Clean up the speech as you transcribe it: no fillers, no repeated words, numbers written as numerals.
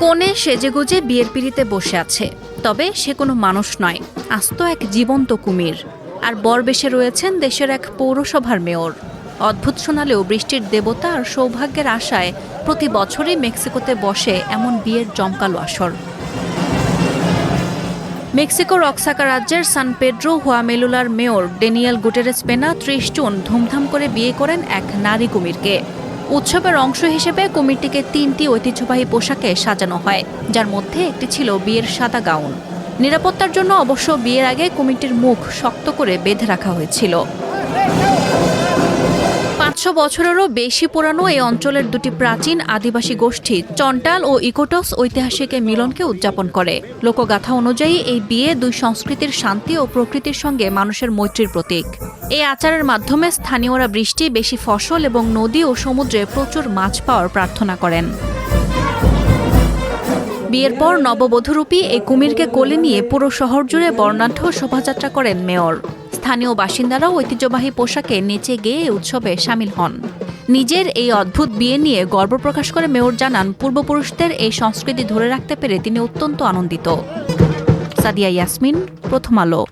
কোণে সেজেগুজে বিয়ের পিড়িতে বসে আছে, তবে সে কোনো মানুষ নয়, আস্ত এক জীবন্ত কুমির। আর বরবেশে রয়েছেন দেশের এক পৌরসভার মেয়র। অদ্ভুত শোনালেও বৃষ্টির দেবতা আর সৌভাগ্যের আশায় প্রতি বছরই মেক্সিকোতে বসে এমন বিয়ের জমকালো আসর। মেক্সিকোর অক্সাকা রাজ্যের সান পেড্রো হুয়ামেলুলার মেয়র ড্যানিয়েল গুটেরেস পেনা ৩০ জুন ধুমধাম করে বিয়ে করেন এক নারী কুমিরকে। উৎসবের অংশ হিসেবে কুমিরটিকে ৩টি ঐতিহ্যবাহী পোশাকে সাজানো হয়, যার মধ্যে একটি ছিল বিয়ের সাদা গাউন। নিরাপত্তার জন্য অবশ্য বিয়ের আগে কুমিরটির মুখ শক্ত করে বেঁধে রাখা হয়েছিল। ৫০০ বছরেরও বেশি পুরানো এই অঞ্চলের দুটি প্রাচীন আদিবাসী গোষ্ঠী চন্টাল ও ইকোটস ঐতিহাসিক এই মিলনকে উদযাপন করে। লোকগাথা অনুযায়ী এই বিয়ে দুই সংস্কৃতির শান্তি ও প্রকৃতির সঙ্গে মানুষের মৈত্রীর প্রতীক। এই আচারের মাধ্যমে স্থানীয়রা বৃষ্টি, বেশি ফসল এবং নদী ও সমুদ্রে প্রচুর মাছ পাওয়ার প্রার্থনা করেন। বিয়ের পর নববধূরূপী এই কুমিরকে কোলে নিয়ে পুরো শহর জুড়ে বর্ণাঢ্য শোভাযাত্রা করেন মেয়র। স্থানীয় বাসিন্দারাও ঐতিহ্যবাহী পোশাকে নেচে গেয়ে উৎসবে শামিল হন। নিজের এই অদ্ভুত বিয়ে নিয়ে গর্ব প্রকাশ করে মেয়র জানান, পূর্বপুরুষদের এই সংস্কৃতি ধরে রাখতে পেরে তিনি অত্যন্ত আনন্দিত। সাদিয়া ইয়াসমিন, প্রথম আলো।